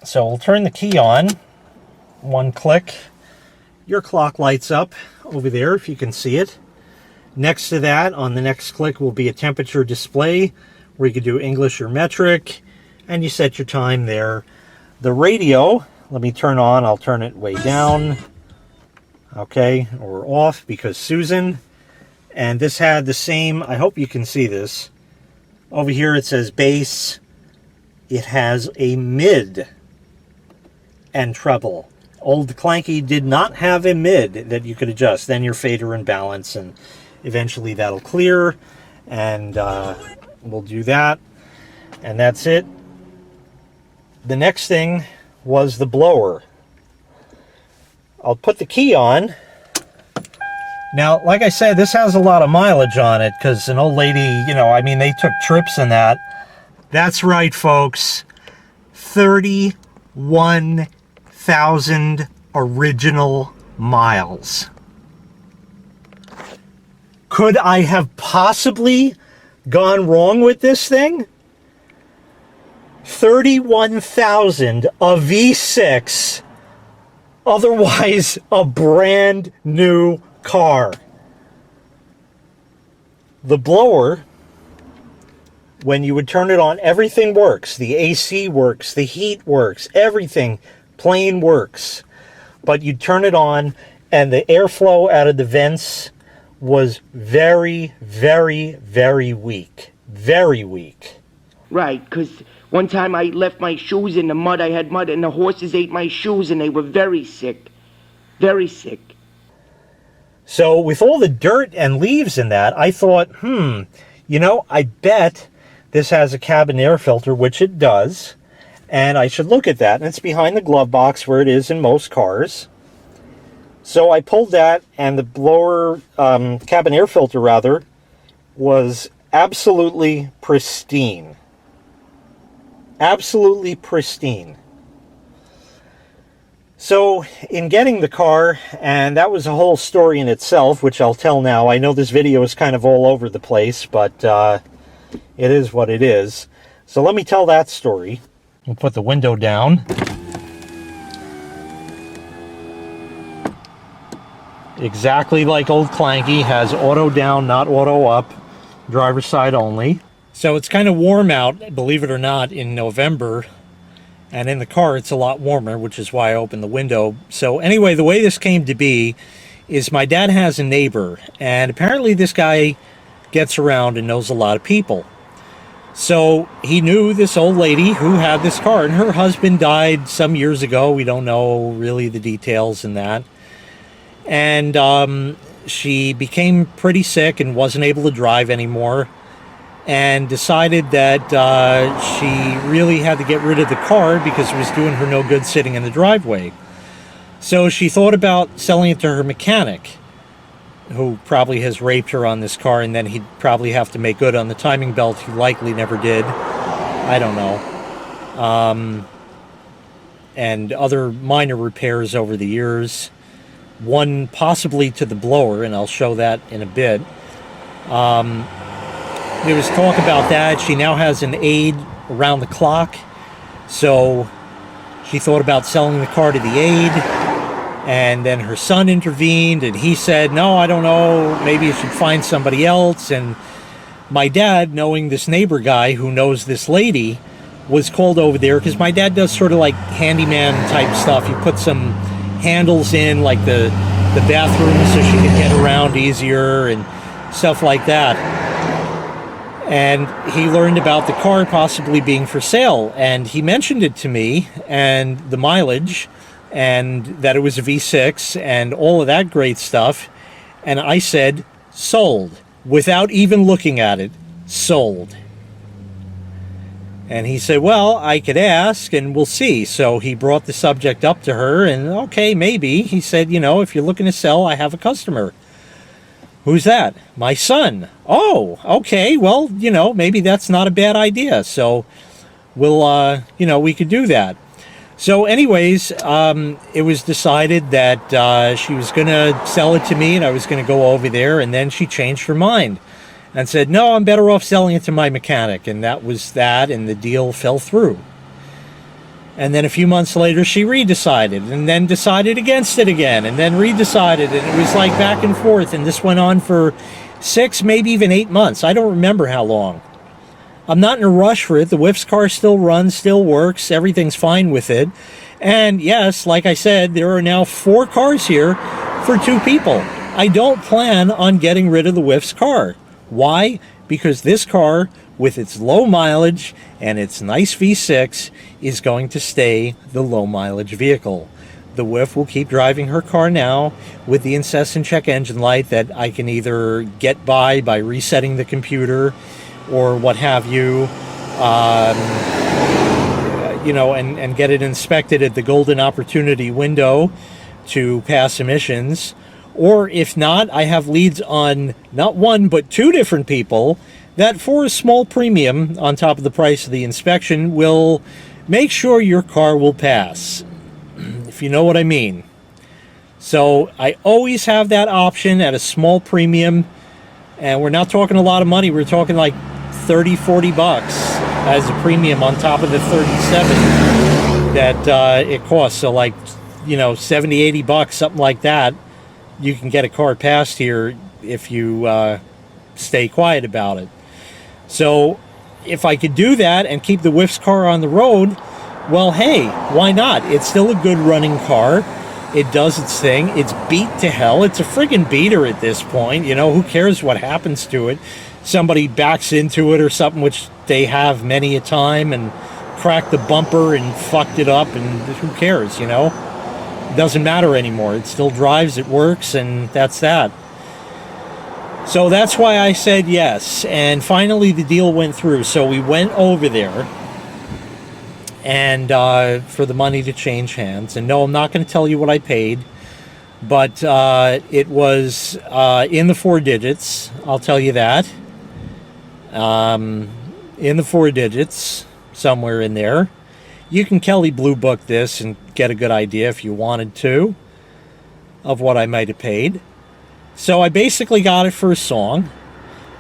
So we'll turn the key on. One click. Your clock lights up over there if you can see it. Next to that, on the next click, will be a temperature display where you can do English or metric, and you set your time there. The radio, let me turn on. I'll turn it way down. Okay, or off because Susan. And this had the same, I hope you can see this. Over here it says bass. It has a mid and treble. Old Clanky did not have a mid that you could adjust. Then your fader and balance, and eventually that'll clear. And we'll do that. And that's it. The next thing was the blower. I'll put the key on. Now, like I said, this has a lot of mileage on it because an old lady, you know, I mean, they took trips in that. That's right, folks. 31,000 original miles. Could I have possibly gone wrong with this thing? 31,000, a V6, otherwise a brand new car. The blower, when you would turn it on, everything works. The AC works, the heat works, everything plain works. But you turn it on and the airflow out of the vents was very, very, very weak. Very weak. Right, because one time I left my shoes in the mud. I had mud, and the horses ate my shoes, and they were very sick. Very sick. So with all the dirt and leaves in that, I thought, you know, I bet this has a cabin air filter, which it does, and I should look at that. And it's behind the glove box where it is in most cars. So I pulled that, and the blower, cabin air filter rather, was absolutely pristine. Absolutely pristine. So in getting the car, and that was a whole story in itself, which I'll tell now. I know this video is kind of all over the place, but it is what it is. So let me tell that story. We'll put the window down. Exactly like old Clanky, has auto down, not auto up, driver's side only. So it's kind of warm out, believe it or not, in November. And in the car, it's a lot warmer, which is why I opened the window. So anyway, the way this came to be is my dad has a neighbor. And apparently this guy gets around and knows a lot of people. So he knew this old lady who had this car. And her husband died some years ago. We don't know really the details in that. And she became pretty sick and wasn't able to drive anymore. And decided that she really had to get rid of the car because it was doing her no good sitting in the driveway. So she thought about selling it to her mechanic, who probably has raped her on this car, and then he'd probably have to make good on the timing belt. He likely never did. I don't know. And other minor repairs over the years. One possibly to the blower, and I'll show that in a bit. There was talk about that. She now has an aide around the clock. So she thought about selling the car to the aide. And then her son intervened, and he said, no, I don't know, maybe you should find somebody else. And my dad, knowing this neighbor guy who knows this lady, was called over there, because my dad does sort of like handyman type stuff. He put some handles in, like the bathroom, so she could get around easier and stuff like that. And he learned about the car possibly being for sale, and he mentioned it to me, and the mileage, and that it was a V6, and all of that great stuff. And I said, sold, without even looking at it, sold. And he said, well, I could ask, and we'll see. So he brought the subject up to her, and okay, maybe. He said, you know, if you're looking to sell, I have a customer. Who's that? My son. Oh, okay. Well, you know, maybe that's not a bad idea. So we'll, you know, we could do that. So anyways, it was decided that she was going to sell it to me, and I was going to go over there. And then she changed her mind and said, no, I'm better off selling it to my mechanic. And that was that. And the deal fell through. And then a few months later, she redecided, and then decided against it again, and then redecided, and it was like back and forth, and this went on for 6, maybe even 8 months. I don't remember how long. I'm not in a rush for it. The WIF's car still runs, still works, everything's fine with it. And yes, like I said, there are now 4 cars here for 2 people. I don't plan on getting rid of the WIF's car. Why? Because this car, with its low mileage and its nice V6, is going to stay the low mileage vehicle. The WIF will keep driving her car now with the incessant check engine light that I can either get by resetting the computer or what have you, you know, and get it inspected at the golden opportunity window to pass emissions. Or if not, I have leads on not 1 but 2 different people that for a small premium on top of the price of the inspection will make sure your car will pass, if you know what I mean. So I always have that option at a small premium, and we're not talking a lot of money. We're talking like 30, 40 bucks as a premium on top of the 37 that it costs. So like, you know, 70, 80 bucks, something like that. You can get a car passed here if you stay quiet about it. So if I could do that and keep the WIF's car on the road, well, hey, why not? It's still a good running car. It does its thing. It's beat to hell. It's a friggin' beater at this point. You know, who cares what happens to it? Somebody backs into it or something, which they have many a time, and cracked the bumper and fucked it up, and who cares, you know? It doesn't matter anymore. It still drives, it works, and that's that. So that's why I said yes. And finally the deal went through. So we went over there and for the money to change hands. And no, I'm not going to tell you what I paid, but it was in the 4 digits. I'll tell you that. In the 4 digits, somewhere in there. You can Kelly Blue Book this and get a good idea if you wanted to of what I might have paid. So I basically got it for a song.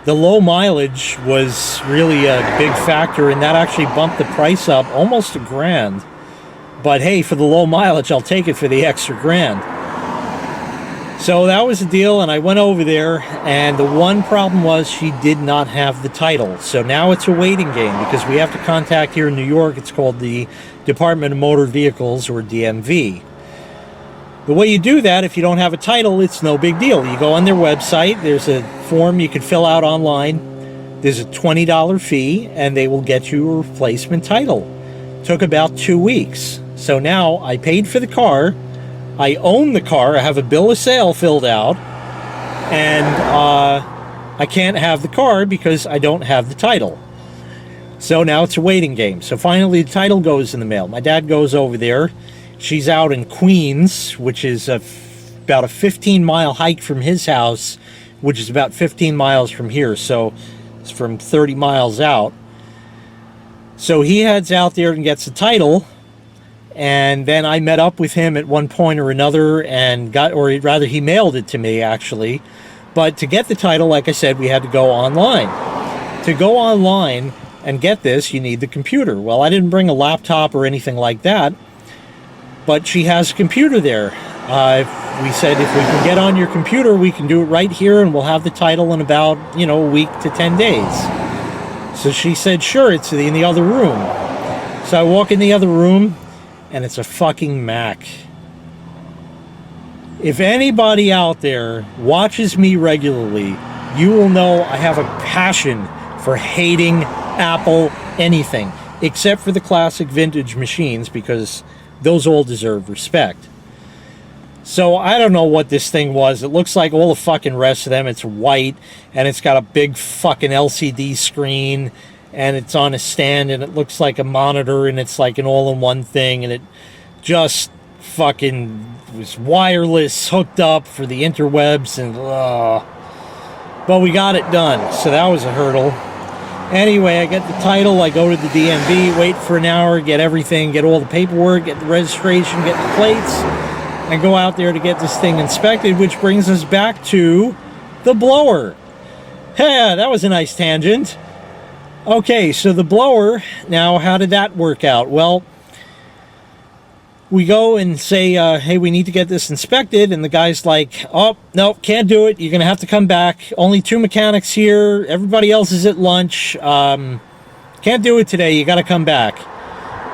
The low mileage was really a big factor, and that actually bumped the price up almost $1,000. But hey, for the low mileage, I'll take it for the extra $1,000. So that was the deal, and I went over there, and the one problem was she did not have the title. So now it's a waiting game, because we have to contact here in New York. It's called the Department of Motor Vehicles, or DMV. The way you do that, if you don't have a title, it's no big deal. You go on their website, there's a form you can fill out online, there's a $20 fee, and they will get you a replacement title. Took about 2 weeks. So now I paid for the car, I own the car, I have a bill of sale filled out, and I can't have the car because I don't have the title. So now it's a waiting game. So finally the title goes in the mail. My dad goes over there. She's out in Queens, which is about a 15-mile hike from his house, which is about 15 miles from here. So it's from 30 miles out. So he heads out there and gets the title. And then I met up with him at one point or another and he mailed it to me, actually. But to get the title, like I said, we had to go online. To go online and get this, you need the computer. Well, I didn't bring a laptop or anything like that. But she has a computer there. We said, if we can get on your computer, we can do it right here, and we'll have the title in about, you know, a week to 10 days. So she said, sure, it's in the other room. So I walk in the other room, and it's a fucking Mac. If anybody out there watches me regularly, you will know I have a passion for hating Apple anything, except for the classic vintage machines, because those all deserve respect. So I don't know what this thing was. It looks like all the fucking rest of them. It's white, and it's got a big fucking LCD screen, and it's on a stand, and it looks like a monitor, and it's like an all-in-one thing, and it just fucking was wireless, hooked up for the interwebs, and but we got it done, so that was a hurdle. Anyway, I get the title, I go to the DMV, wait for an hour, get everything, get all the paperwork, get the registration, get the plates, and go out there to get this thing inspected, which brings us back to the blower. Yeah, that was a nice tangent. Okay, so the blower, now how did that work out? Well, we go and say, hey, we need to get this inspected. And the guy's like, oh, no, can't do it. You're going to have to come back. Only 2 mechanics here. Everybody else is at lunch. Can't do it today. You got to come back.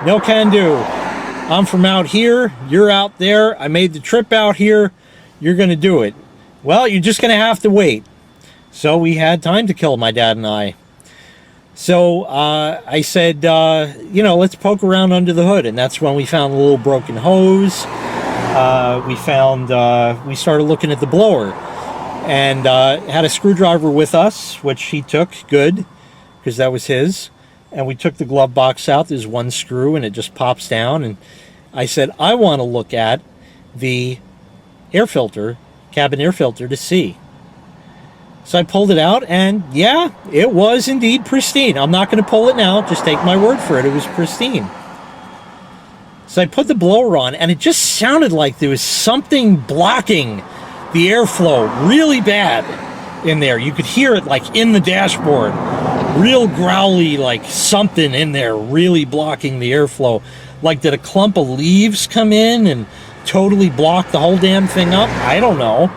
No can do. I'm from out here. You're out there. I made the trip out here. You're going to do it. Well, you're just going to have to wait. So we had time to kill, my dad and I. So I said, you know, let's poke around under the hood. And that's when we found a little broken hose. We started looking at the blower. And had a screwdriver with us, which he took, good, because that was his. And we took the glove box out. There's one screw, and it just pops down. And I said, I want to look at the air filter, cabin air filter, to see. So I pulled it out, and yeah, it was indeed pristine. I'm not going to pull it now. Just take my word for it. It was pristine. So I put the blower on, and it just sounded like there was something blocking the airflow really bad in there. You could hear it like in the dashboard. Real growly, like something in there really blocking the airflow. Like, did a clump of leaves come in and totally block the whole damn thing up? I don't know.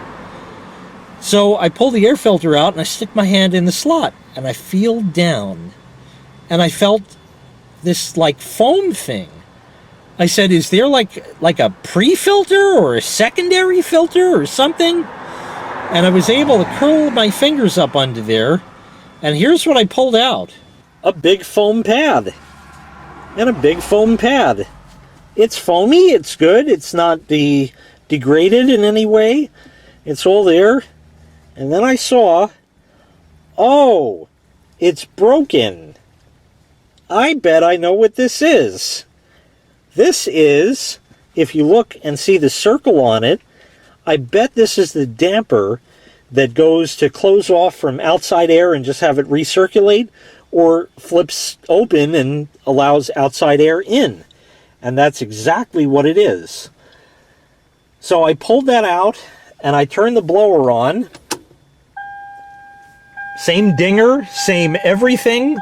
So I pull the air filter out and I stick my hand in the slot and I feel down. And I felt this like foam thing. I said, is there like a pre-filter or a secondary filter or something? And I was able to curl my fingers up under there. And here's what I pulled out. A big foam pad. And a big foam pad. It's foamy, it's good, it's not degraded in any way. It's all there. And then I saw, oh, it's broken. I bet I know what this is. This is, if you look and see the circle on it, I bet this is the damper that goes to close off from outside air and just have it recirculate, or flips open and allows outside air in. And that's exactly what it is. So I pulled that out and I turned the blower on. Same dinger, same everything.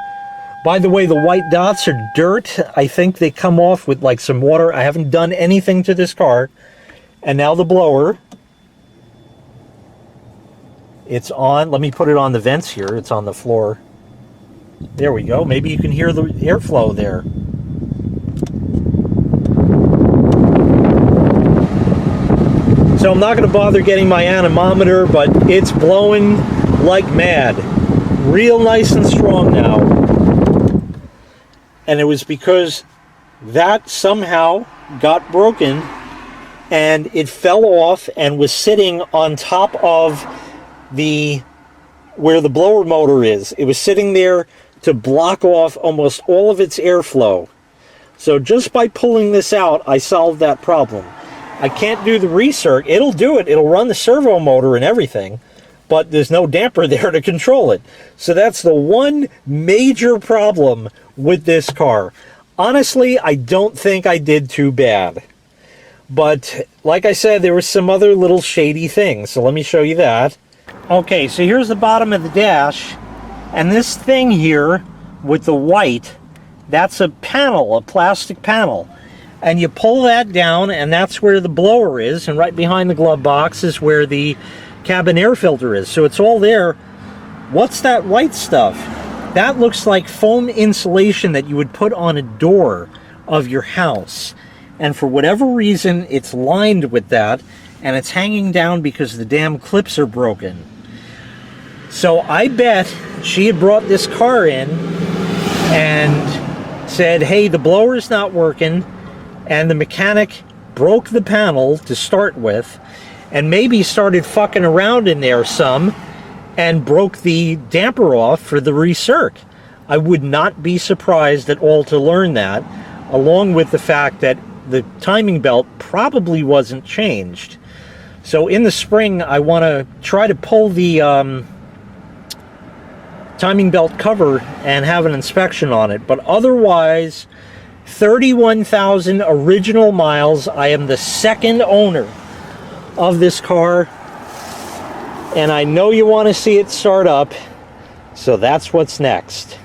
By the way, the white dots are dirt. I think they come off with like some water. I haven't done anything to this car. And now the blower. It's on. Let me put it on the vents here. It's on the floor. There we go. Maybe you can hear the airflow there. So I'm not going to bother getting my anemometer, but it's blowing like mad. Real nice and strong now. And it was because that somehow got broken and it fell off and was sitting on top of where the blower motor is. It was sitting there to block off almost all of its airflow. So just by pulling this out, I solved that problem. I can't do the recirc. It'll do it. It'll run the servo motor and everything, but there's no damper there to control it. So that's the one major problem with this car. Honestly, I don't think I did too bad. But like I said, there were some other little shady things. So let me show you that. Okay, so here's the bottom of the dash. And this thing here with the white, that's a panel, a plastic panel. And you pull that down, and that's where the blower is. And right behind the glove box is where the cabin air filter is. So it's all there. What's that white stuff? That looks like foam insulation that you would put on a door of your house. And for whatever reason, it's lined with that, and it's hanging down because the damn clips are broken. So I bet she had brought this car in and said, hey, the blower's not working, and the mechanic broke the panel to start with, and maybe started fucking around in there some, and broke the damper off for the recirc. I would not be surprised at all to learn that, along with the fact that the timing belt probably wasn't changed. So in the spring, I want to try to pull the timing belt cover and have an inspection on it. But otherwise, 31,000 original miles. I am the second owner of this car, and I know you want to see it start up, so that's what's next.